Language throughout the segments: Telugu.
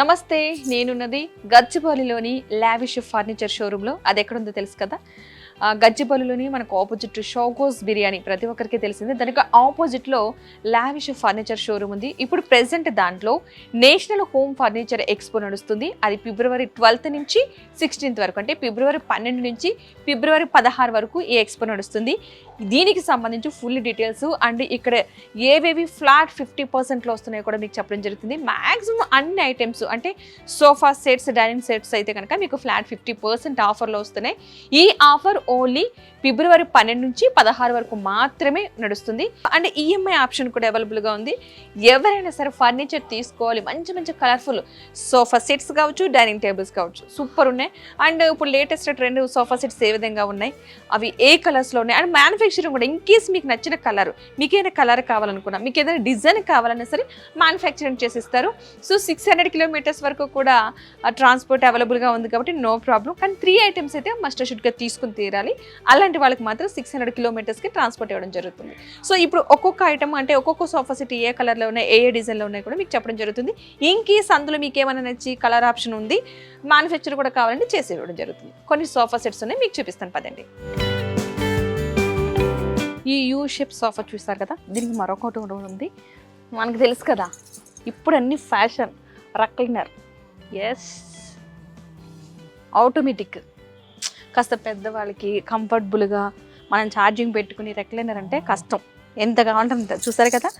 నమస్తే, నేనున్నది గచ్చిబౌలిలోని లావిష్ ఫర్నిచర్ షోరూంలో. అది ఎక్కడుందో తెలుసు కదా, గచ్చిబౌలిలోని మనకు ఆపోజిట్ షోకోస్ బిర్యానీ ప్రతి ఒక్కరికి తెలిసిందే. దానికి ఆపోజిట్లో లావిష్ ఫర్నిచర్ షోరూమ్ ఉంది. ఇప్పుడు ప్రెసెంట్ దాంట్లో నేషనల్ హోమ్ ఫర్నిచర్ ఎక్స్పో నడుస్తుంది. అది ఫిబ్రవరి 12th నుంచి 16th వరకు, అంటే ఫిబ్రవరి 12 నుంచి ఫిబ్రవరి 16 వరకు ఈ ఎక్స్పో నడుస్తుంది. దీనికి సంబంధించి ఫుల్ డీటెయిల్స్ అండ్ ఇక్కడ ఏవేవి ఫ్లాట్ 50%లో వస్తున్నాయో కూడా మీకు చెప్పడం జరుగుతుంది. మ్యాక్సిమం అన్ని ఐటమ్స్ అంటే సోఫా సెట్స్, డైనింగ్ సెట్స్ అయితే కనుక మీకు ఫ్లాట్ 50% ఆఫర్లో వస్తున్నాయి. ఈ ఆఫర్ ఓన్లీ ఫిబ్రవరి 12 నుంచి 16 వరకు మాత్రమే నడుస్తుంది. అండ్ ఈఎంఐ ఆప్షన్ కూడా అవైలబుల్గా ఉంది. ఎవరైనా సరే ఫర్నిచర్ తీసుకోవాలి, మంచి మంచి కలర్ఫుల్ సోఫా సెట్స్ కావచ్చు, డైనింగ్ టేబుల్స్ కావచ్చు, సూపర్ ఉన్నాయి. అండ్ ఇప్పుడు లేటెస్ట్ ట్రెండ్ సోఫా సెట్స్ ఏ విధంగా ఉన్నాయి, అవి ఏ కలర్స్లో ఉన్నాయి, అండ్ మ్యానుఫ్యాక్చరింగ్ కూడా ఇన్ కేస్ మీకు నచ్చిన కలర్, మీకు ఏదైనా కలర్ కావాలనుకున్నా, మీకు ఏదైనా డిజైన్ కావాలన్నా సరే మ్యానుఫ్యాక్చరింగ్ చేసిస్తారు. సో 600 కిలోమీటర్స్ వరకు కూడా ట్రాన్స్పోర్ట్ అవైలబుల్గా ఉంది కాబట్టి నో ప్రాబ్లం. కానీ 3 ఐటమ్స్ అయితే మస్ట్ షుడ్గా తీసుకుని తీరాలి. అలాంటి వాళ్ళకి మాత్రం 600 కిలోమీటర్స్కి ట్రాన్స్పోర్ట్ ఇవ్వడం జరుగుతుంది. సో ఇప్పుడు ఒక్కొక్క ఐటమ్ అంటే ఒక్కొక్క సోఫా సెట్ ఏ కలర్లో ఉన్నాయి, ఏ డిజైన్లో ఉన్నాయి కూడా మీకు చెప్పడం జరుగుతుంది. ఇన్ కేస్ అందులో మీకు ఏమైనా నచ్చి కలర్ ఆప్షన్ ఉంది, మ్యానుఫ్యాక్చర్ కూడా కావాలంటే చేసి ఇవ్వడం జరుగుతుంది. కొన్ని సోఫా సెట్స్ ఉన్నాయి, మీకు చూపిస్తాను పదండి. ఈ యూ షేప్ సోఫా చూస్తారు కదా, దీనికి మరొకటి ఉంది. మనకు తెలుసు కదా, ఇప్పుడు అన్ని ఫ్యాషన్ రెక్లైనర్. ఎస్, ఆటోమేటిక్, కాస్త పెద్దవాళ్ళకి కంఫర్టబుల్గా మనం ఛార్జింగ్ పెట్టుకుని రెక్లైనర్ అంటే కష్టం, ఎంత కావాలంటే అంత. చూసారు కదా,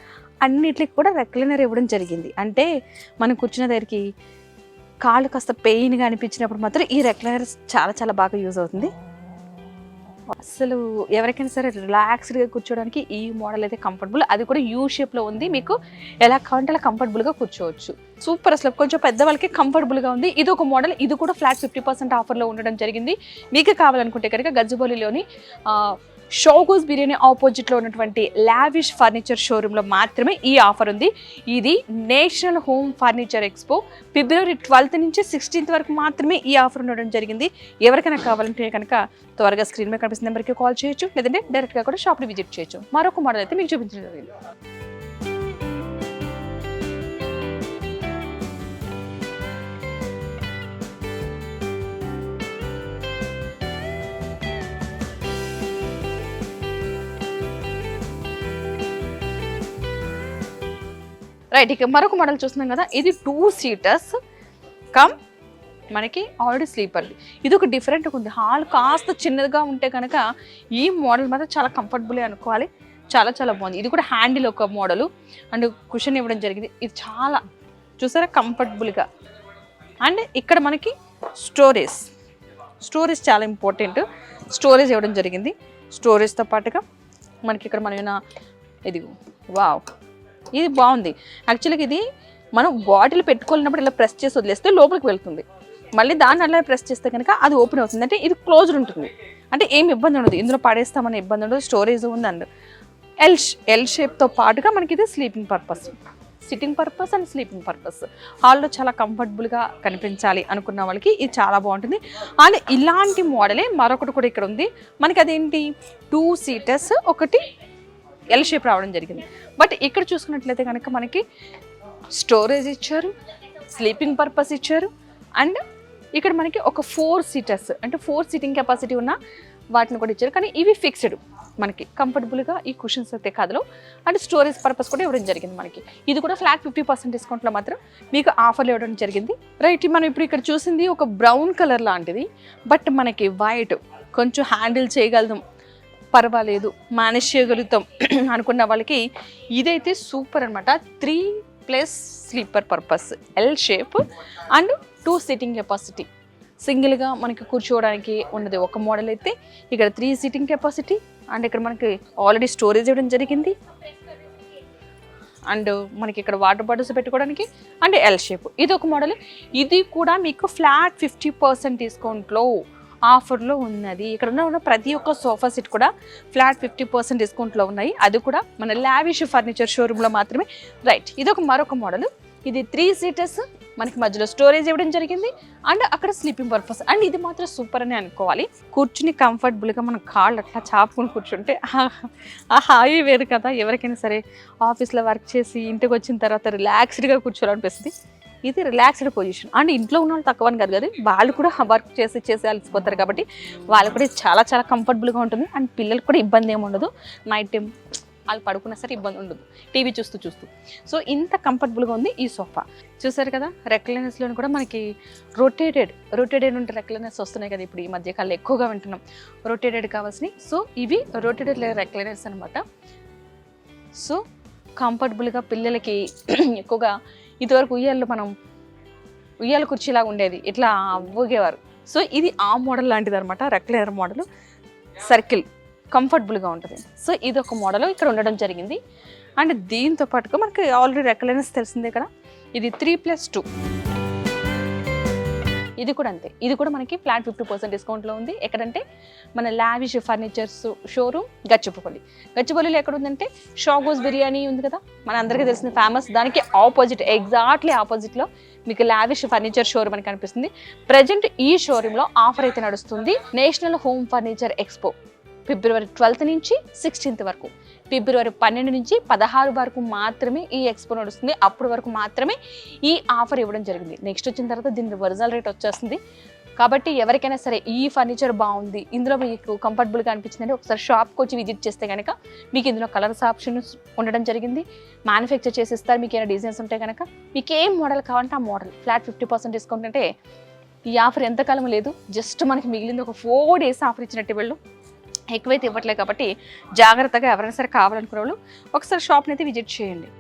అన్నిటికి కూడా రెక్లైనర్ ఇవ్వడం జరిగింది. అంటే మనం కూర్చున్న దగ్గరికి కాళ్ళు కాస్త పెయిన్గా అనిపించినప్పుడు మాత్రం ఈ రెక్లైనర్ చాలా చాలా బాగా యూజ్ అవుతుంది. అసలు ఎవరికైనా సరే రిలాక్స్డ్గా కూర్చోడానికి ఈ మోడల్ అయితే కంఫర్టబుల్. అది కూడా యూ షేప్లో ఉంది. మీకు ఎలా కావాలంటే అలా కంఫర్టబుల్గా కూర్చోవచ్చు. సూపర్, అసలు కొంచెం పెద్దవాళ్ళకి కంఫర్టబుల్గా ఉంది. ఇది ఒక మోడల్, ఇది కూడా ఫ్లాట్ 50% ఆఫర్లో ఉండడం జరిగింది. మీకు కావాలనుకుంటే కనుక గచ్చిబౌలిలోని షోకోస్ బిర్యానీ ఆపోజిట్లో ఉన్నటువంటి లావిష్ ఫర్నిచర్ షోరూంలో మాత్రమే ఈ ఆఫర్ ఉంది. ఇది నేషనల్ హోమ్ ఫర్నిచర్ ఎక్స్పో ఫిబ్రవరి 12th నుంచి 16th వరకు మాత్రమే ఈ ఆఫర్ ఉండడం జరిగింది. ఎవరికైనా కావాలంటే కనుక త్వరగా స్క్రీన్ మీద కనిపిస్తున్న నెంబర్కి కాల్ చేయొచ్చు, లేదంటే డైరెక్ట్గా కూడా షాప్ని విజిట్ చేయొచ్చు. మరొక మోడల్ అయితే మీకు చూపించడం జరిగింది. రైట్, ఇక మరొక మోడల్ చూస్తున్నాం కదా, ఇది 2 సీటర్స్ కమ్ మనకి ఆల్రెడీ స్లీపర్ది. ఇది ఒక డిఫరెంట్గా ఉంది. హాల్ కాస్త చిన్నదిగా ఉంటే కనుక ఈ మోడల్ మాత్రం చాలా కంఫర్టబుల్ అనుకోవాలి. చాలా చాలా బాగుంది. ఇది కూడా హ్యాండిల్ ఒక మోడలు అండ్ కుషన్ ఇవ్వడం జరిగింది. ఇది చాలా చూసారా కంఫర్టబుల్గా. అండ్ ఇక్కడ మనకి స్టోరేజ్ చాలా ఇంపార్టెంట్. స్టోరేజ్ ఇవ్వడం జరిగింది. స్టోరేజ్తో పాటుగా మనకి ఇక్కడ మన ఇది వావ్, ఇది బాగుంది. యాక్చువల్గా ఇది మనం బాటిల్ పెట్టుకోలేనప్పుడు ఇలా ప్రెస్ చేసి వదిలేస్తే లోపలికి వెళ్తుంది. మళ్ళీ దాన్ని అలా ప్రెస్ చేస్తే కనుక అది ఓపెన్ అవుతుంది. అంటే ఇది క్లోజ్డ్ ఉంటుంది, అంటే ఏమి ఇబ్బంది ఉండదు. ఇందులో పడేస్తామనే ఇబ్బంది ఉండదు. స్టోరేజ్ ఉంది. అండ్ ఎల్ షేప్తో పాటుగా మనకి ఇది sitting purpose and sleeping purpose. హాల్లో చాలా కంఫర్టబుల్గా కనిపించాలి అనుకున్న వాళ్ళకి ఇది చాలా బాగుంటుంది. అండ్ ఇలాంటి మోడలే మరొకటి కూడా ఇక్కడ ఉంది మనకి. అదేంటి, 2 సీటర్స్, ఒకటి ఎల్ షేప్ రావడం జరిగింది. బట్ ఇక్కడ చూసుకున్నట్లయితే కనుక మనకి స్టోరేజ్ ఇచ్చారు, స్లీపింగ్ పర్పస్ ఇచ్చారు. అండ్ ఇక్కడ మనకి ఒక 4 సీటర్స్, అంటే 4 సీటింగ్ కెపాసిటీ ఉన్న వాటిని కూడా ఇచ్చారు. కానీ ఇవి ఫిక్స్డ్, మనకి కంఫర్టబుల్గా ఈ కుషన్స్ అయితే కథలో. అండ్ స్టోరేజ్ పర్పస్ కూడా ఇవ్వడం జరిగింది మనకి. ఇది కూడా ఫ్లాట్ 50% డిస్కౌంట్లో మాత్రం మీకు ఆఫర్లు ఇవ్వడం జరిగింది. రైట్, మనం ఇప్పుడు ఇక్కడ చూసింది ఒక బ్రౌన్ కలర్ లాంటిది, బట్ మనకి వైట్, కొంచెం హ్యాండిల్ చేయగలుగుతాం, పర్వాలేదు మేనేజ్ చేయగలుగుతాం అనుకున్న వాళ్ళకి ఇదైతే సూపర్ అనమాట. 3+ sleeper purpose, L shape and 2 seating capacity. సింగిల్గా మనకి కూర్చోవడానికి ఉన్నది ఒక మోడల్ అయితే, ఇక్కడ 3 సీటింగ్ కెపాసిటీ. అండ్ ఇక్కడ మనకి ఆల్రెడీ స్టోరేజ్ ఇవ్వడం జరిగింది. అండ్ మనకి ఇక్కడ వాటర్ బాటిల్స్ పెట్టుకోవడానికి అండ్ ఎల్ షేప్. ఇది ఒక మోడల్. ఇది కూడా మీకు ఫ్లాట్ 50% డిస్కౌంట్లో ఆఫర్లో ఉన్నది. ఇక్కడ ఉన్న ప్రతి ఒక్క సోఫా సెట్ కూడా ఫ్లాట్ 50% డిస్కౌంట్లో ఉన్నాయి. అది కూడా మన లావిష్ ఫర్నిచర్ షోరూంలో మాత్రమే. రైట్, ఇది ఒక మరొక మోడల్. ఇది 3 సీటర్స్, మనకి మధ్యలో స్టోరేజ్ ఇవ్వడం జరిగింది. అండ్ అక్కడ స్లీపింగ్ పర్పస్. అండ్ ఇది మాత్రం సూపర్ అని అనుకోవాలి. కూర్చుని కంఫర్టబుల్గా మనం కాళ్ళు అట్లా చాపుకొని కూర్చుంటే ఆ హాయి వేరు కదా. ఎవరికైనా సరే ఆఫీస్లో వర్క్ చేసి ఇంటికి వచ్చిన తర్వాత రిలాక్స్డ్గా కూర్చోవాలనిపిస్తుంది. ఇది రిలాక్స్డ్ పొజిషన్. అండ్ ఇంట్లో ఉన్న వాళ్ళు తక్కువ అని కాదు కదా, వాళ్ళు కూడా వర్క్ చేసి అలసిపోతారు కాబట్టి వాళ్ళు కూడా చాలా చాలా కంఫర్టబుల్గా ఉంటుంది. అండ్ పిల్లలకు కూడా ఇబ్బంది ఏమి ఉండదు. నైట్ టైం వాళ్ళు పడుకున్నా సరే ఇబ్బంది ఉండదు టీవీ చూస్తూ. సో ఇంత కంఫర్టబుల్గా ఉంది ఈ సోఫా. చూసారు కదా, రెక్లైనర్స్లో కూడా మనకి రొటేటెడ్ ఉంటే రెక్లైనర్స్ వస్తున్నాయి కదా ఇప్పుడు ఈ మధ్య కాలంలో ఎక్కువగా వింటున్నాం, రొటేటెడ్ కావాల్సినవి. సో ఇవి రొటేటెడ్ రెక్లైనర్స్ అనమాట. సో కంఫర్టబుల్గా పిల్లలకి ఎక్కువగా ఇదివరకు ఉయ్యాల కుర్చీలాగా ఉండేది, ఇట్లా ఊగేవారు. సో ఇది ఆ మోడల్ లాంటిది అనమాట, రెక్లైనర్ మోడల్, సర్కిల్, కంఫర్టబుల్గా ఉంటుంది. సో ఇది ఒక మోడల్ ఇక్కడ ఉండడం జరిగింది. అండ్ దీంతో పాటుగా మనకి ఆల్రెడీ రెక్లైనర్స్ తెలిసిందే కదా, ఇది 3+2. ఇది కూడా అంతే, ఇది కూడా మనకి ఫ్లాట్ 50% డిస్కౌంట్లో ఉంది. ఎక్కడంటే మన లావిష్ ఫర్నిచర్స్ షోరూమ్ గచ్చిబౌలిలో ఎక్కడ ఉందంటే షాగోస్ బిర్యానీ ఉంది కదా, మన అందరికీ తెలిసిన ఫేమస్, దానికి ఆపోజిట్, ఎగ్జాక్ట్లీ ఆపోజిట్లో మీకు లావిష్ ఫర్నిచర్ షోరూమ్ అని కనిపిస్తుంది. ప్రజెంట్ ఈ షోరూంలో ఆఫర్ అయితే నడుస్తుంది. నేషనల్ హోమ్ ఫర్నిచర్ ఎక్స్పో ఫిబ్రవరి 12 నుంచి 16 వరకు, ఫిబ్రవరి 12 నుంచి 16 వరకు మాత్రమే ఈ ఎక్స్పో నడుస్తుంది. అప్పటి వరకు మాత్రమే ఈ ఆఫర్ ఇవ్వడం జరిగింది. నెక్స్ట్ వచ్చిన తర్వాత దీని ఒరిజినల్ రేట్ వచ్చేస్తుంది. కాబట్టి ఎవరికైనా సరే ఈ ఫర్నిచర్ బాగుంది, ఇందులో మీకు కంఫర్టబుల్గా అనిపించిందంటే ఒకసారి షాప్కి వచ్చి విజిట్ చేస్తే కనుక మీకు ఇందులో కలర్స్ ఆప్షన్స్ ఉండడం జరిగింది. మ్యానుఫ్యాక్చర్ చేసి ఇస్తారు. మీకు ఏమైనా డిజైన్స్ ఉంటే కనుక మీకు ఏం మోడల్ కావాలంటే ఆ మోడల్ ఫ్లాట్ 50% డిస్కౌంట్. అంటే ఈ ఆఫర్ ఎంతకాలం లేదు, జస్ట్ మనకి మిగిలింది ఒక 4 days ఆఫర్ ఇచ్చినట్టు వీళ్ళు, ఎక్కువైతే ఇవ్వట్లేదు. కాబట్టి జాగ్రత్తగా ఎవరైనా సరే కావాలనుకునే వాళ్ళు ఒకసారి షాప్ని అయితే విజిట్ చేయండి.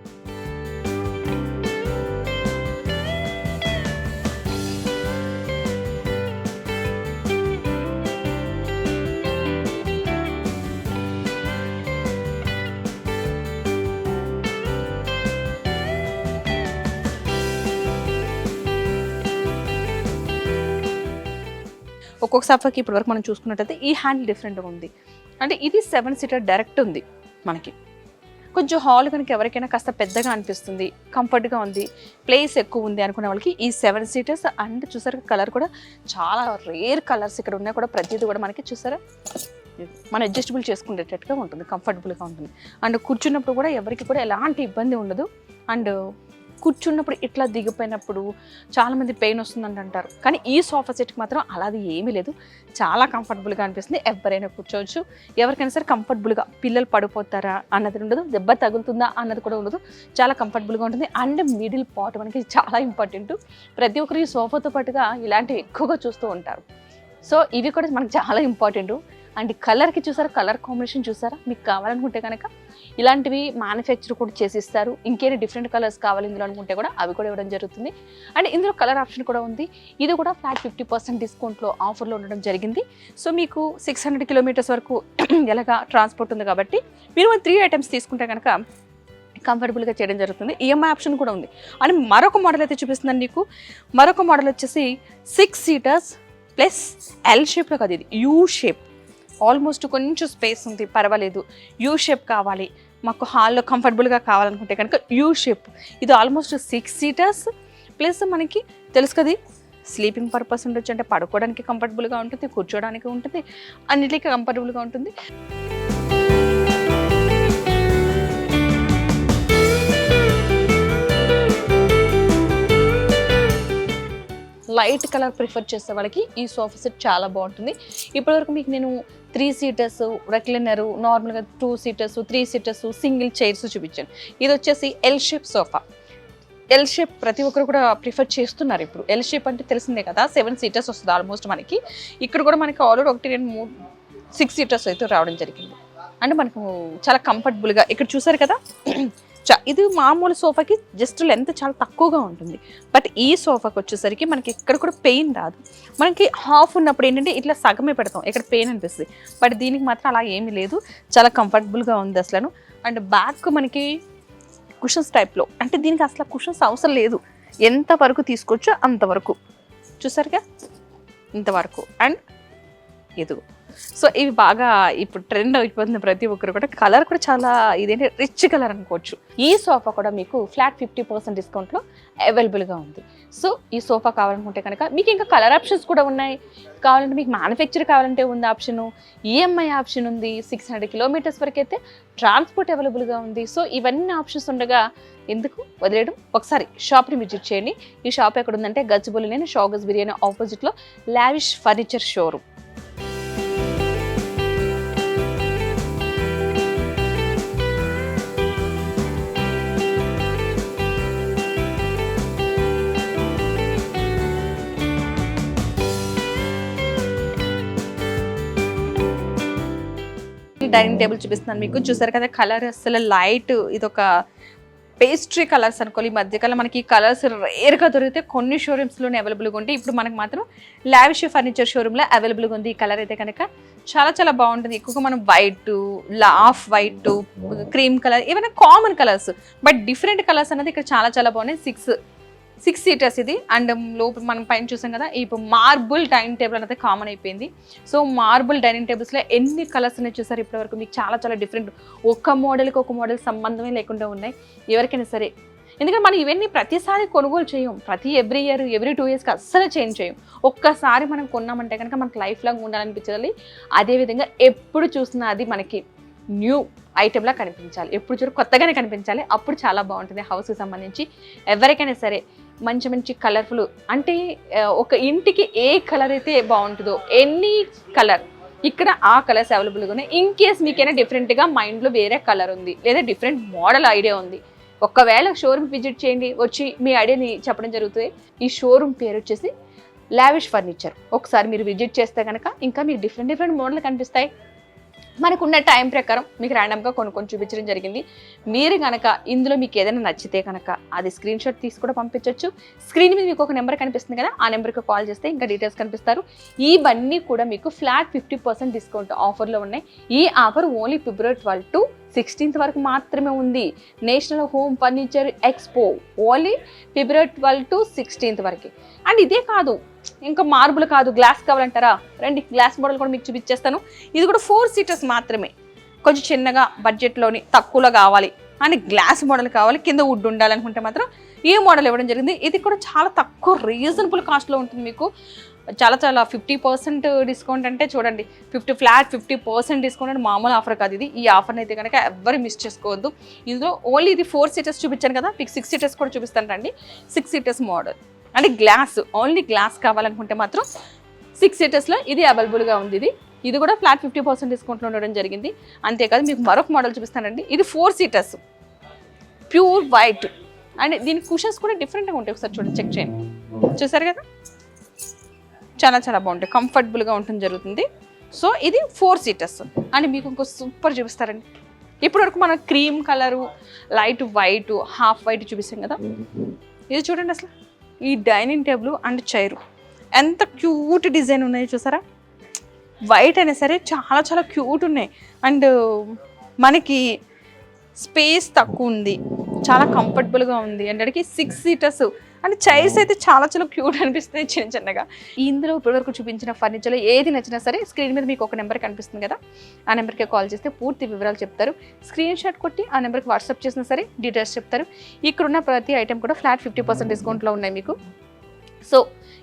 ఒక్కొక్క సోఫాకి ఇప్పటి వరకు మనం చూసుకున్నట్టయితే ఈ హ్యాండిల్ డిఫరెంట్గా ఉంది. అంటే ఇది 7 సీటర్ డైరెక్ట్ ఉంది మనకి. కొంచెం హాల్ కనుక ఎవరికైనా కాస్త పెద్దగా అనిపిస్తుంది, కంఫర్ట్గా ఉంది, ప్లేస్ ఎక్కువ ఉంది అనుకునే వాళ్ళకి ఈ 7 సీటర్స్. అండ్ చూసారా కలర్ కూడా చాలా రేర్ కలర్స్ ఇక్కడ ఉన్నాయి కూడా, ప్రతిదీ కూడా మనకి చూసారా మనం అడ్జస్టబుల్ చేసుకునేటట్టుగా ఉంటుంది, కంఫర్టబుల్గా ఉంటుంది. అండ్ కూర్చున్నప్పుడు కూడా ఎవరికి కూడా ఎలాంటి ఇబ్బంది ఉండదు. అండ్ కూర్చున్నప్పుడు ఇట్లా దిగిపోయినప్పుడు చాలామంది పెయిన్ వస్తుందని అంటారు, కానీ ఈ సోఫా సెట్కి మాత్రం అలాది ఏమీ లేదు. చాలా కంఫర్టబుల్గా అనిపిస్తుంది. ఎవరైనా కూర్చోవచ్చు, ఎవరికైనా సరే కంఫర్టబుల్గా. పిల్లలు పడిపోతారా అన్నది ఉండదు, దెబ్బ తగులుతుందా అన్నది కూడా ఉండదు, చాలా కంఫర్టబుల్గా ఉంటుంది. అండ్ మిడిల్ పార్ట్ మనకి చాలా ఇంపార్టెంట్. ప్రతి ఒక్కరు ఈ సోఫాతో పాటుగా ఇలాంటివి ఎక్కువగా చూస్తూ ఉంటారు. సో ఇవి కూడా మనకు చాలా ఇంపార్టెంట్. అండ్ కలర్కి చూసారా, కలర్ కాంబినేషన్ చూసారా, మీకు కావాలనుకుంటే కనుక ఇలాంటివి మ్యానుఫ్యాక్చర్ కూడా చేసిస్తారు. ఇంకేమైనా డిఫరెంట్ కలర్స్ కావాలి ఇందులో అనుకుంటే కూడా అవి కూడా ఇవ్వడం జరుగుతుంది. అండ్ ఇందులో కలర్ ఆప్షన్ కూడా ఉంది. ఇది కూడా ఫ్లాట్ 50% డిస్కౌంట్లో ఆఫర్లో ఉండడం జరిగింది. సో మీకు 600 kilometers వరకు ఎలాగా ట్రాన్స్పోర్ట్ ఉంది కాబట్టి మీరు 3 items తీసుకుంటే కనుక కంఫర్టబుల్గా చేయడం జరుగుతుంది. ఈఎంఐ ఆప్షన్ కూడా ఉంది. అని మరొక మోడల్ అయితే చూపిస్తుందండి మీకు. మరొక మోడల్ వచ్చేసి 6 seaters ప్లస్ ఎల్ షేప్లో కాదు, ఇది యూ షేప్. ఆల్మోస్ట్ కొంచెం స్పేస్ ఉంది, పర్వాలేదు. యూ షేప్ కావాలి మాకు, హాల్లో కంఫర్టబుల్గా కావాలనుకుంటే కనుక యూ షేప్. ఇది ఆల్మోస్ట్ 6 seaters ప్లస్ మనకి తెలుసు కదా స్లీపింగ్ పర్పస్ ఉండొచ్చు, అంటే పడుకోవడానికి కంఫర్టబుల్గా ఉంటుంది, కూర్చోడానికి ఉంటుంది, అన్నిటికీ కంఫర్టబుల్గా ఉంటుంది. లైట్ కలర్ ప్రిఫర్ చేసే వాళ్ళకి ఈ సోఫా సెట్ చాలా బాగుంటుంది. ఇప్పటివరకు మీకు నేను 3 seaters రెక్లైనర్, నార్మల్గా 2 seaters 3 seaters సింగిల్ చైర్స్ చూపించాను. ఇది వచ్చేసి L shape sofa. L shape ప్రతి ఒక్కరు కూడా ప్రిఫర్ చేస్తున్నారు ఇప్పుడు. ఎల్ షేప్ అంటే తెలిసిందే కదా, 7 seaters వస్తుంది ఆల్మోస్ట్ మనకి. ఇక్కడ కూడా మనకి ఆల్రెడీ 1 2 3 6 seaters అయితే రావడం జరిగింది. అంటే మనకు చాలా కంఫర్టబుల్గా ఇక్కడ చూసారు కదా. ఇది మామూలు సోఫాకి జస్ట్ లెంత్ చాలా తక్కువగా ఉంటుంది. బట్ ఈ సోఫాకి వచ్చేసరికి మనకి ఎక్కడ కూడా పెయిన్ రాదు. మనకి హాఫ్ ఉన్నప్పుడు ఏంటంటే ఇట్లా సగమే పెడతాం, ఇక్కడ పెయిన్ అనిపిస్తుంది. బట్ దీనికి మాత్రం అలా ఏమీ లేదు, చాలా కంఫర్టబుల్గా ఉంది అసలు. అండ్ బ్యాక్ మనకి కుషన్స్ టైప్లో, అంటే దీనికి అసలు కుషన్స్ అవసరం లేదు, ఎంతవరకు తీసుకోవచ్చో అంతవరకు. చూసారుగా ఇంతవరకు. అండ్ ఇది సో ఇవి బాగా ఇప్పుడు ట్రెండ్ అయిపోతుంది ప్రతి ఒక్కరు కూడా. కలర్ కూడా చాలా ఇదేంటి రిచ్ కలర్ అనుకోవచ్చు. ఈ సోఫా కూడా మీకు ఫ్లాట్ 50% డిస్కౌంట్లో అవైలబుల్గా ఉంది. సో ఈ సోఫా కావాలనుకుంటే కనుక మీకు ఇంకా కలర్ ఆప్షన్స్ కూడా ఉన్నాయి. కావాలంటే మీకు మ్యానుఫ్యాక్చర్ కావాలంటే ఉంది ఆప్షను, ఈఎంఐ ఆప్షన్ ఉంది, 600 kilometers వరకు అయితే ట్రాన్స్పోర్ట్ అవైలబుల్గా ఉంది. సో ఇవన్నీ ఆప్షన్స్ ఉండగా ఎందుకు వదిలేయడం, ఒకసారి షాప్ని విజిట్ చేయండి. ఈ షాప్ ఎక్కడ ఉందంటే గచ్చిబౌలిలోని షోగస్ బిర్యానీ ఆపోజిట్లో lavish furniture showroom. Dining table చూపిస్తున్నాను మీకు. చూసారు కదా కలర్ అసలు లైట్, ఇది ఒక పేస్ట్రీ కలర్స్ అనుకోవాలి. ఈ మధ్యకాలం మనకి ఈ కలర్స్ రేర్గా దొరికితే కొన్ని షోరూమ్స్లోనే అవైలబుల్గా ఉంటాయి. ఇప్పుడు మనకు మాత్రం లావిష్ ఫర్నిచర్ షోరూంలో అవైలబుల్గా ఉంది. ఈ కలర్ అయితే కనుక చాలా చాలా బాగుంటుంది. ఎక్కువగా మనం white, off white, cream colour, ఏమైనా common colours, but different colours అనేది ఇక్కడ చాలా చాలా బాగున్నాయి. 6 సీటర్స్ ఇది. అండ్ లోపల మనం పైన చూసాం కదా, ఇప్పుడు మార్బుల్ డైనింగ్ టేబుల్ అనేది కామన్ అయిపోయింది. సో మార్బుల్ డైనింగ్ టేబుల్స్లో ఎన్ని కలర్స్ ఉన్నాయి చూసారు ఇప్పటివరకు. మీకు చాలా చాలా డిఫరెంట్, ఒక మోడల్కి ఒక మోడల్ సంబంధమే లేకుండా ఉన్నాయి ఎవరికైనా సరే. ఎందుకంటే మనం ఇవన్నీ ప్రతిసారి కొనుగోలు చేయం, ఎవ్రీ ఇయర్ ఎవ్రీ 2 ఇయర్స్కి అస్సలు చేంజ్ చేయం. ఒక్కసారి మనం కొన్నామంటే కనుక మనకు లైఫ్ లాంగ్ ఉండాలనిపించాలి. అదేవిధంగా ఎప్పుడు చూసినా అది మనకి న్యూ ఐటెంలా కనిపించాలి, ఎప్పుడు చూడు కొత్తగానే కనిపించాలి. అప్పుడు చాలా బాగుంటుంది హౌస్కి సంబంధించి. ఎవరికైనా సరే మంచి మంచి కలర్ఫుల్, అంటే ఒక ఇంటికి ఏ కలర్ అయితే బాగుంటుందో ఎనీ కలర్ ఇక్కడ ఆ కలర్స్ అవైలబుల్గా ఉన్నాయి. ఇన్ కేస్ మీకైనా డిఫరెంట్గా మైండ్లో వేరే కలర్ ఉంది లేదా డిఫరెంట్ మోడల్ ఐడియా ఉంది, ఒకవేళ షోరూమ్ విజిట్ చేయండి, వచ్చి మీ ఐడియాని చెప్పడం జరుగుతుంది. ఈ షోరూమ్ పేరు వచ్చేసి లావిష్ ఫర్నిచర్. ఒకసారి మీరు విజిట్ చేస్తే కనుక ఇంకా మీకు డిఫరెంట్ మోడల్ కనిపిస్తాయి. మనకున్న టైం ప్రకారం మీకు ర్యాండమ్గా కొన్ని చూపించడం జరిగింది. మీరు కనుక ఇందులో మీకు ఏదైనా నచ్చితే కనుక అది స్క్రీన్ షాట్ తీసి కూడా పంపించవచ్చు. స్క్రీన్ మీద మీకు ఒక నెంబర్ కనిపిస్తుంది కదా, ఆ నెంబర్కి కాల్ చేస్తే ఇంకా డీటెయిల్స్ కనిపిస్తారు. ఇవన్నీ కూడా మీకు ఫ్లాట్ 50% డిస్కౌంట్ ఆఫర్లో ఉన్నాయి. ఈ offer only February 12 to 16th వరకు మాత్రమే ఉంది. National home furniture expo only February 12 to 16th వరకు. అండ్ ఇదే కాదు, ఇంకా మార్బుల్ కాదు, గ్లాస్ కావాలంటారా, రండి గ్లాస్ మోడల్ కూడా మీకు చూపించేస్తాను. ఇది కూడా 4 సీటర్స్ మాత్రమే, కొంచెం చిన్నగా బడ్జెట్లోని తక్కువలో కావాలి అని గ్లాస్ మోడల్ కావాలి, కింద వుడ్ ఉండాలనుకుంటే మాత్రం ఈ మోడల్ ఇవ్వడం జరిగింది. ఇది కూడా చాలా తక్కువ రీజనబుల్ కాస్ట్లో ఉంటుంది మీకు. చాలా 50% డిస్కౌంట్ అంటే చూడండి, 50% డిస్కౌంట్ అంటే మామూలు ఆఫర్ కాదు ఇది. ఈ ఆఫర్ని అయితే కనుక ఎవరు మిస్ చేసుకోవద్దు. ఇందులో ఓన్లీ ఇది 4 సీటర్స్ చూపించాను కదా, మీకు 6 సీటర్స్ కూడా చూపిస్తాను రండి. 6 సీటర్స్ మోడల్ అంటే గ్లాస్, ఓన్లీ గ్లాస్ కావాలనుకుంటే మాత్రం 6 సీటర్స్లో ఇది అవైలబుల్గా ఉంది. ఇది కూడా ఫ్లాట్ 50% డిస్కౌంట్లో ఉండడం జరిగింది. అంతేకాదు మీకు మరొక మోడల్ చూపిస్తానండి. ఇది 4 సీటర్స్ ప్యూర్ వైట్, అండ్ దీని కుషన్స్ కూడా డిఫరెంట్గా ఉంటాయి. ఒకసారి చూడండి, చెక్ చేయండి. చూసారు కదా, చాలా చాలా బాగుంటాయి, కంఫర్టబుల్గా ఉంటుంది జరుగుతుంది. సో ఇది 4 సీటర్స్ అండ్ మీకు ఇంకో సూపర్ చూపిస్తారండి. ఇప్పటివరకు మనం cream colour, light white, half white చూపిస్తాం కదా, ఇది చూడండి అసలు ఈ డైనింగ్ టేబుల్ అండ్ చైరు ఎంత క్యూట్ డిజైన్ ఉన్నాయి చూసారా. వైట్ అయినా సరే చాలా చాలా క్యూట్ ఉన్నాయి. అండ్ మనకి స్పేస్ తక్కువ ఉంది, చాలా కంఫర్టబుల్గా ఉంది. అంటే 6 సీటర్స్ అండ్ చైర్స్ అయితే చాలా చాలా క్యూట్ అనిపిస్తుంది చిన్నగా. ఇందులో ఇప్పటివరకు చూపించిన ఫర్నిచర్లో ఏది నచ్చినా సరే స్క్రీన్ మీద మీకు ఒక నెంబర్ కనిపిస్తుంది కదా, ఆ నెంబర్కి కాల్ చేస్తే పూర్తి వివరాలు చెప్తారు. స్క్రీన్ షాట్ కొట్టి ఆ నెంబర్కి వాట్సాప్ చేసినా సరే డీటెయిల్స్ చెప్తారు. ఇక్కడున్న ప్రతి ఐటెం కూడా ఫ్లాట్ 50% డిస్కౌంట్లో ఉన్నాయి మీకు. సో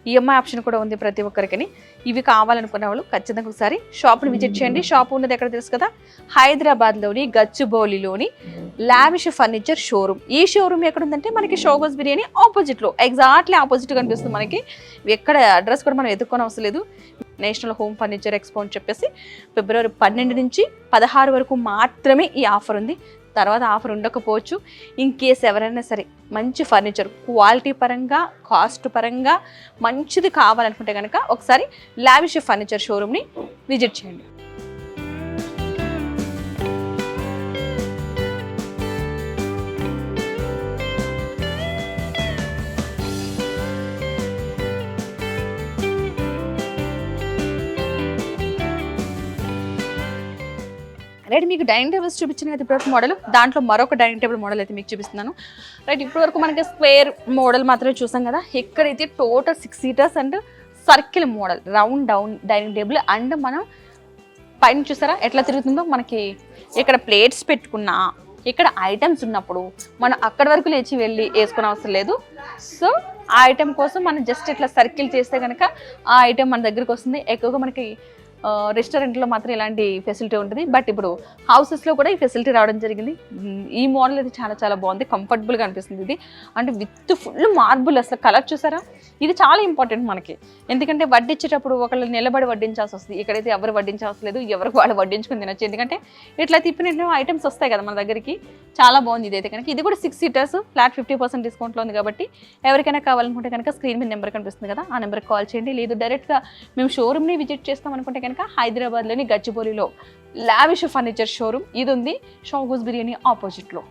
ఈఎంఐ ఆప్షన్ కూడా ఉంది ప్రతి ఒక్కరికి. ఇవి కావాలనుకున్న వాళ్ళు ఖచ్చితంగా ఒకసారి షాప్ని విజిట్ చేయండి. షాప్ ఉన్నది ఎక్కడ తెలుసు కదా, హైదరాబాద్లోని గచ్చిబౌలిలోని లావిష్ ఫర్నిచర్ షోరూమ్. ఈ షోరూమ్ ఎక్కడ ఉందంటే మనకి షోగస్ బిర్యానీ ఆపోజిట్లో, ఎగ్జాక్ట్లీ ఆపోజిట్ కనిపిస్తుంది మనకి. ఎక్కడ అడ్రస్ కూడా మనం ఎదుర్కొని అవసరం లేదు. నేషనల్ హోమ్ ఫర్నిచర్ ఎక్స్పో అని చెప్పేసి February 12 నుంచి 16 వరకు మాత్రమే ఈ ఆఫర్ ఉంది. తర్వాత ఆఫర్ ఉండకపోవచ్చు. ఇన్ కేస్ ఎవరైనా సరే మంచి ఫర్నిచర్ క్వాలిటీ పరంగా, కాస్ట్ పరంగా మంచిది కావాలనుకుంటే కనుక ఒకసారి లావిష్ ఫర్నిచర్ షోరూమ్ని విజిట్ చేయండి. రైట్, మీకు డైనింగ్ టేబుల్స్ చూపించిన అయితే ఇప్పటివరకు మోడల్, దాంట్లో మరొక డైనింగ్ టేబుల్ మోడల్ అయితే మీకు చూపిస్తున్నాను. రైట్, ఇప్పటివరకు మనకి స్క్వేర్ మోడల్ మాత్రమే చూసాం కదా. ఇక్కడైతే total 6 seaters and circle model round down dining table. And మనం పైన చూసారా ఎట్లా తిరుగుతుందో, మనకి ఇక్కడ ప్లేట్స్ పెట్టుకున్నా, ఇక్కడ ఐటమ్స్ ఉన్నప్పుడు మనం అక్కడి వరకు లేచి వెళ్ళి వేసుకునే అవసరం లేదు. సో ఆ ఐటెం కోసం మనం జస్ట్ ఇట్లా సర్కిల్ చేస్తే కనుక ఆ ఐటెం మన దగ్గరికి వస్తుంది. ఎక్కువగా మనకి రెస్టారెంట్లో మాత్రం ఇలాంటి ఫెసిలిటీ ఉంటుంది, బట్ ఇప్పుడు హౌసెస్లో కూడా ఈ ఫెసిలిటీ రావడం జరిగింది. ఈ మోడల్ అయితే చాలా చాలా బాగుంది, కంఫర్టబుల్గా అనిపిస్తుంది ఇది. అంటే విత్ ఫుల్ మార్బుల్, అసలు కలర్ చూసారా, ఇది చాలా ఇంపార్టెంట్ మనకి. ఎందుకంటే వడ్డించేటప్పుడు ఒకళ్ళు నిలబడి వడ్డించాల్సి వస్తుంది, ఇక్కడైతే ఎవరు వడ్డించాల్సి లేదు, ఎవరికి వాళ్ళు వడ్డించుకుని తినొచ్చు. ఎందుకంటే ఇట్లా తిప్పిన ఐటమ్స్ వస్తాయి కదా మన దగ్గరికి. చాలా బాగుంది ఇదైతే కనుక. ఇది కూడా 6 సీటర్స్, ఫ్లాట్ 50% డిస్కౌంట్లో ఉంది కాబట్టి ఎవరికైనా కావాలనుకుంటే కనుక స్క్రీన్ మీద నెంబర్ కనిపిస్తుంది కదా, ఆ నెంబర్కి కాల్ చేయండి. లేదు డైరెక్ట్గా మేము షోరూమ్ని విజిట్ చేస్తాం అనుకుంటే కనుక హైదరాబాద్లోని గచ్చిబౌలిలో లావిష్ ఫర్నిచర్ షోరూమ్ ఇది ఉంది, షాగోస్ బిర్యానీ ఆపోజిట్లో.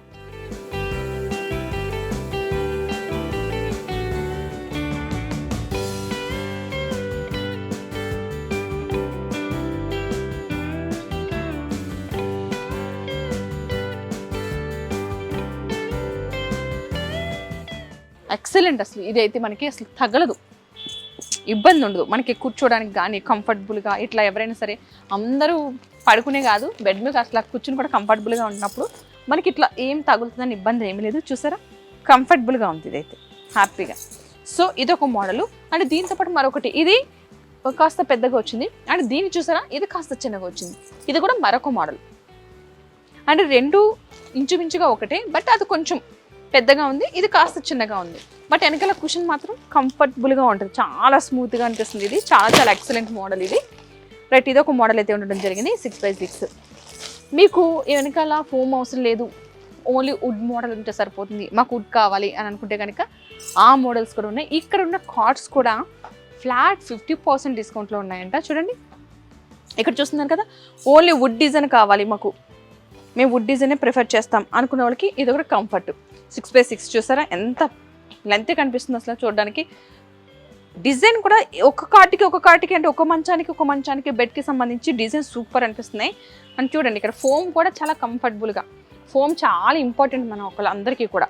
ఎక్సలెంట్, అసలు ఇదైతే మనకి అసలు తగలదు, ఇబ్బంది ఉండదు మనకి కూర్చోడానికి కానీ కంఫర్టబుల్గా. ఇట్లా ఎవరైనా సరే అందరూ పడుకునే కాదు, బెడ్ మీద అట్లా కూర్చుని కూడా కంఫర్టబుల్గా ఉన్నప్పుడు మనకి ఇట్లా ఏం తగులుతుందని ఇబ్బంది ఏమీ లేదు. చూసారా, కంఫర్టబుల్గా ఉంది ఇదైతే హ్యాపీగా. సో ఇదొక మోడలు. అండ్ దీంతోపాటు మరొకటి, ఇది కాస్త పెద్దగా వచ్చింది, అండ్ దీన్ని చూసారా ఇది కాస్త చిన్నగా వచ్చింది, ఇది కూడా మరొక మోడల్. అండ్ రెండు ఇంచుమించుగా ఒకటే, బట్ అది కొంచెం పెద్దగా ఉంది, ఇది కాస్త చిన్నగా ఉంది. బట్ వెనకాల కుషన్ మాత్రం కంఫర్టబుల్గా ఉంటుంది, చాలా స్మూత్గా అనిపిస్తుంది. ఇది చాలా చాలా ఎక్సలెంట్ మోడల్ ఇది. రైట్, ఇది ఒక మోడల్ అయితే ఉండడం జరిగింది 6x6. మీకు వెనకాల ఫోమ్ అవసరం లేదు, ఓన్లీ వుడ్ మోడల్ ఉంటే సరిపోతుంది, మాకు వుడ్ కావాలి అని అనుకుంటే కనుక ఆ మోడల్స్ కూడా ఉన్నాయి. ఇక్కడ ఉన్న కార్డ్స్ కూడా ఫ్లాట్ 50% డిస్కౌంట్లో ఉన్నాయంట. చూడండి ఇక్కడ చూస్తున్నారు కదా, ఓన్లీ వుడ్ డిజైన్ కావాలి మాకు, మేము వుడ్ డిజైనే ప్రిఫర్ చేస్తాం అనుకున్న వాళ్ళకి ఇది కూడా కంఫర్ట్. 6x6 చూసారా ఎంత లెంత్ కనిపిస్తుంది అసలు చూడడానికి. డిజైన్ కూడా ఒక కాటికి అంటే ఒక మంచానికి బెడ్కి సంబంధించి డిజైన్ సూపర్ అనిపిస్తున్నాయి. అని చూడండి ఇక్కడ ఫోమ్ కూడా చాలా కంఫర్టబుల్గా, ఫోమ్ చాలా ఇంపార్టెంట్ మన ఒకళ్ళందరికీ కూడా.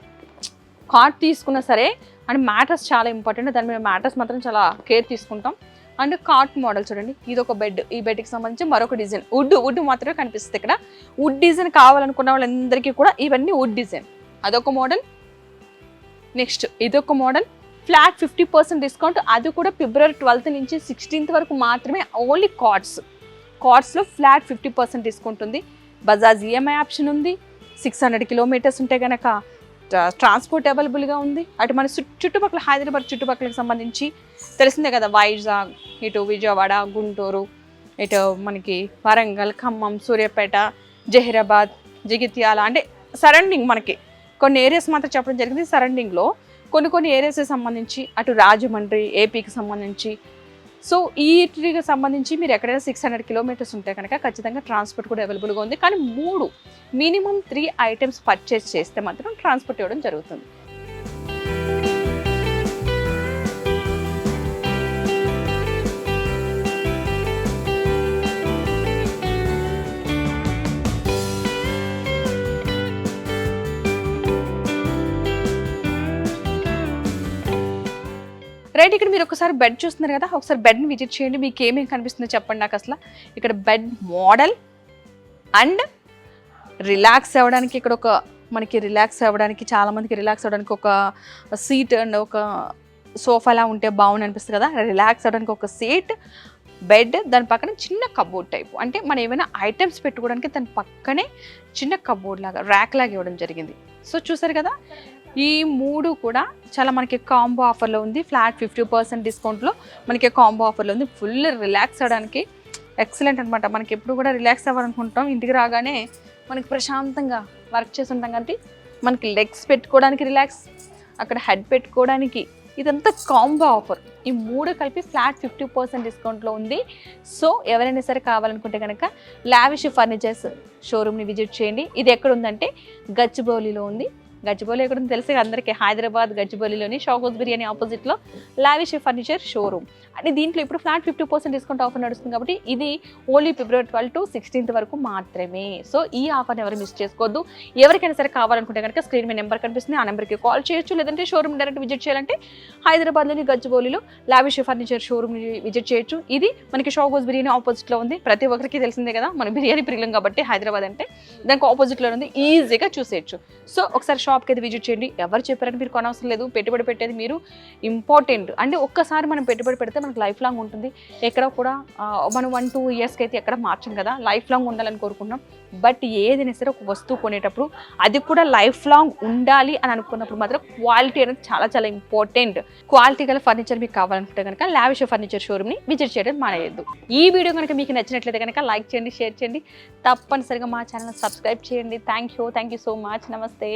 కాట్ తీసుకున్నా సరే, అండ్ మ్యాట్రస్ చాలా ఇంపార్టెంట్, దాని మీద మ్యాట్రస్ మాత్రం చాలా కేర్ తీసుకుంటాం. అండ్ కాట్ మోడల్ చూడండి, ఇది ఒక బెడ్, ఈ బెడ్కి సంబంధించి మరొక డిజైన్ వుడ్ మాత్రమే కనిపిస్తుంది ఇక్కడ. వుడ్ డిజైన్ కావాలనుకున్న వాళ్ళందరికీ కూడా ఇవన్నీ వుడ్ డిజైన్. అదొక మోడల్. నెక్స్ట్ ఇదొక మోడల్, ఫ్లాట్ 50% డిస్కౌంట్, అది కూడా ఫిబ్రవరి 12th నుంచి 16th వరకు మాత్రమే. ఓన్లీ కార్డ్స్లో ఫ్లాట్ 50% డిస్కౌంట్ ఉంది. బజాజ్ ఈఎంఐ ఆప్షన్ ఉంది. 600 కిలోమీటర్స్ ఉంటే కనుక ట్రాన్స్పోర్ట్ అవైలబుల్గా ఉంది. అటు మన చుట్టుపక్కల హైదరాబాద్ చుట్టుపక్కలకు సంబంధించి తెలిసిందే కదా, వైజాగ్, ఇటు విజయవాడ, గుంటూరు, ఇటు మనకి వరంగల్, ఖమ్మం, సూర్యాపేట, జహీరాబాద్, జగిత్యాల, అంటే సరౌండింగ్ మనకి కొన్ని ఏరియాస్ మాత్రం చెప్పడం జరిగింది. సరౌండింగ్లో కొన్ని ఏరియాస్కి సంబంధించి, అటు రాజమండ్రి ఏపీకి సంబంధించి, సో వీటికి సంబంధించి మీరు ఎక్కడైనా 600 కిలోమీటర్స్ ఉంటే కనుక ఖచ్చితంగా ట్రాన్స్పోర్ట్ కూడా అవైలబుల్గా ఉంది. కానీ మినిమం 3 ఐటమ్స్ పర్చేస్ చేస్తే మాత్రం ట్రాన్స్పోర్ట్ ఇవ్వడం జరుగుతుంది. రైట్, ఇక్కడ మీరు ఒకసారి బెడ్ చూస్తున్నారు కదా, ఒకసారి బెడ్ని విజిట్ చేయండి, మీకు ఏమేమి కనిపిస్తుందో చెప్పండి నాకు. అసలు ఇక్కడ బెడ్ మోడల్ అండ్ రిలాక్స్ అవ్వడానికి, ఇక్కడ ఒక మనకి రిలాక్స్ అవ్వడానికి, చాలామందికి రిలాక్స్ అవ్వడానికి ఒక సీట్ అండ్ ఒక సోఫాలా ఉంటే బాగుంది అనిపిస్తుంది కదా. రిలాక్స్ అవ్వడానికి ఒక సీట్, బెడ్, దాని పక్కన చిన్న కబోర్డ్ టైపు, అంటే మనం ఏమైనా ఐటమ్స్ పెట్టుకోవడానికి దాని పక్కనే చిన్న కబోర్డ్ లాగా, ర్యాక్ లాగా ఇవ్వడం జరిగింది. సో చూసారు కదా, ఈ 3 కూడా చాలా మనకి కాంబో ఆఫర్లో ఉంది. ఫ్లాట్ 50% డిస్కౌంట్లో మనకి కాంబో ఆఫర్లో ఉంది. ఫుల్ రిలాక్స్ అవ్వడానికి ఎక్సలెంట్ అనమాట. మనకి ఎప్పుడు కూడా రిలాక్స్ అవ్వాలనుకుంటాం, ఇంటికి రాగానే మనకి ప్రశాంతంగా వర్క్ చేసి ఉంటాం కాబట్టి మనకి లెగ్స్ పెట్టుకోవడానికి రిలాక్స్, అక్కడ హెడ్ పెట్టుకోవడానికి, ఇదంతా కాంబో ఆఫర్. ఈ 3 కలిపి ఫ్లాట్ 50% డిస్కౌంట్లో ఉంది. సో ఎవరైనా సరే కావాలనుకుంటే కనుక లావిష్ ఫర్నిచర్స్ షోరూమ్ని విజిట్ చేయండి. ఇది ఎక్కడ ఉందంటే గచ్చిబౌలిలో ఉంది. గచ్చిబౌలి ఎక్కడ ఉంది తెలిసి అందరికీ, హైదరాబాద్ గచ్చిబౌలిలోని షాగోస్ బిర్యానీ ఆపోజిట్లో లావిష్ ఫర్నిచర్ షోరూమ్. అంటే దీంట్లో ఇప్పుడు ఫ్లాట్ 50% డిస్కౌంట్ ఆఫర్ నడుస్తుంది కాబట్టి ఇది ఓన్లీ ఫిబ్రవరి 12 to 16th వరకు మాత్రమే. సో ఈ ఆఫర్ని ఎవరు మిస్ చేసుకోవద్దు. ఎవరికైనా సరే కావాలనుకుంటే కనుక స్క్రీన్ మీద నెంబర్ కనిపిస్తుంది, ఆ నెంబర్కి కాల్ చేయొచ్చు. లేదంటే షోరూమ్ డైరెక్ట్ విజిట్ చేయాలంటే హైదరాబాద్లోని గచ్చిబౌలిలో లావిష్ ఫర్నిచర్ షోరూమ్ విజిట్ చేయొచ్చు. ఇది మనకి షాగోస్ బిర్యానీ ఆపోజిట్లో ఉంది. ప్రతి ఒక్కరికి తెలిసిందే కదా, మన బిర్యానీ ప్రియులం కాబట్టి హైదరాబాద్ అంటే దానికి ఆపోజిట్లో ఉంది, ఈజీగా చూసేయచ్చు. సో ఒకసారి షాప్కి అయితే విజిట్ చేయండి. ఎవరు చెప్పారని మీరు కొనవసరం లేదు, పెట్టుబడి పెట్టేది మీరు ఇంపార్టెంట్. అంటే ఒక్కసారి మనం పెట్టుబడి పెడితే మనకు లైఫ్ లాంగ్ ఉంటుంది. ఎక్కడ కూడా మనం 1-2 ఇయర్స్కి అయితే ఎక్కడ మార్చం కదా, లైఫ్ లాంగ్ ఉండాలని కోరుకుంటున్నాం. బట్ ఏదైనా సరే ఒక వస్తువు కొనేటప్పుడు అది కూడా లైఫ్ లాంగ్ ఉండాలి అని అనుకున్నప్పుడు మాత్రం క్వాలిటీ అనేది చాలా చాలా ఇంపార్టెంట్. క్వాలిటీ గల ఫర్నిచర్ మీకు కావాలనుకుంటే కనుక లావిష్ ఫర్నిచర్ షోరూమ్ని విజిట్ చేయడం మానేయద్దు. ఈ వీడియో కనుక మీకు నచ్చినట్లయితే కనుక లైక్ చేయండి, షేర్ చేయండి, తప్పనిసరిగా మా ఛానల్ సబ్స్క్రైబ్ చేయండి. Thank you so much. నమస్తే.